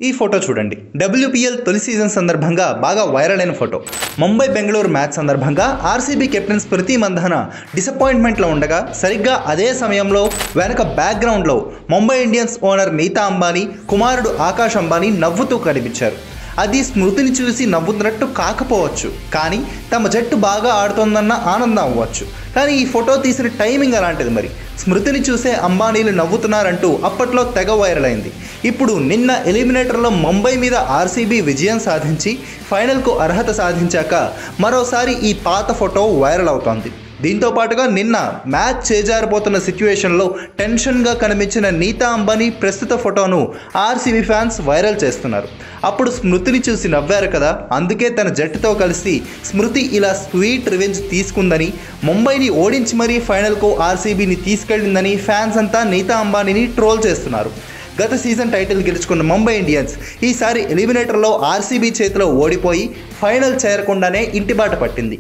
ఈ ఫోటో చూడండి. WPL తొలి సీజన్ సందర్భంగా బాగా వైరల్ అయిన ఫోటో. ముంబై బెంగళూరు మ్యాచ్ సందర్భంగా ఆర్సీబీ కెప్టెన్ స్మృతి మంధాన డిసప్పాయింట్మెంట్లో ఉండగా సరిగ్గా అదే సమయంలో వెనక బ్యాక్గ్రౌండ్లో ముంబై ఇండియన్స్ ఓనర్ నీతా అంబానీ కుమారుడు ఆకాష్ అంబానీ నవ్వుతూ కనిపించారు. అది స్మృతిని చూసి నవ్వుతున్నట్టు కాకపోవచ్చు, కానీ తమ జట్టు బాగా ఆడుతోందన్న ఆనందం అవ్వచ్చు. కానీ ఈ ఫోటో తీసిన టైమింగ్ అలాంటిది. మరి స్మృతిని చూసే అంబానీలు నవ్వుతున్నారంటూ అప్పట్లో తెగ వైరల్ అయింది. ఇప్పుడు నిన్న ఎలిమినేటర్లో ముంబై మీద ఆర్సీబీ విజయం సాధించి ఫైనల్కు అర్హత సాధించాక మరోసారి ఈ పాత ఫోటో వైరల్ అవుతోంది. దీంతో పాటుగా నిన్న మ్యాచ్ చేజారిపోతున్న సిచ్యువేషన్లో టెన్షన్గా కనిపించిన నీతా అంబానీ ప్రస్తుత ఫోటోను ఆర్సీబీ ఫ్యాన్స్ వైరల్ చేస్తున్నారు. అప్పుడు స్మృతిని చూసి నవ్వారు కదా, అందుకే తన జట్టుతో కలిసి స్మృతి ఇలా స్వీట్ రివెంజ్ తీసుకుందని, ముంబైని ఓడించి మరీ ఫైనల్కు ఆర్సీబీని తీసుకెళ్లిందని ఫ్యాన్స్ అంతా నీతా అంబానీని ట్రోల్ చేస్తున్నారు. గత సీజన్ టైటిల్ గెలుచుకున్న ముంబై ఇండియన్స్ ఈసారి ఎలిమినేటర్లో ఆర్సీబీ చేతిలో ఓడిపోయి ఫైనల్ చేరకుండానే ఇంటిబాట పట్టింది.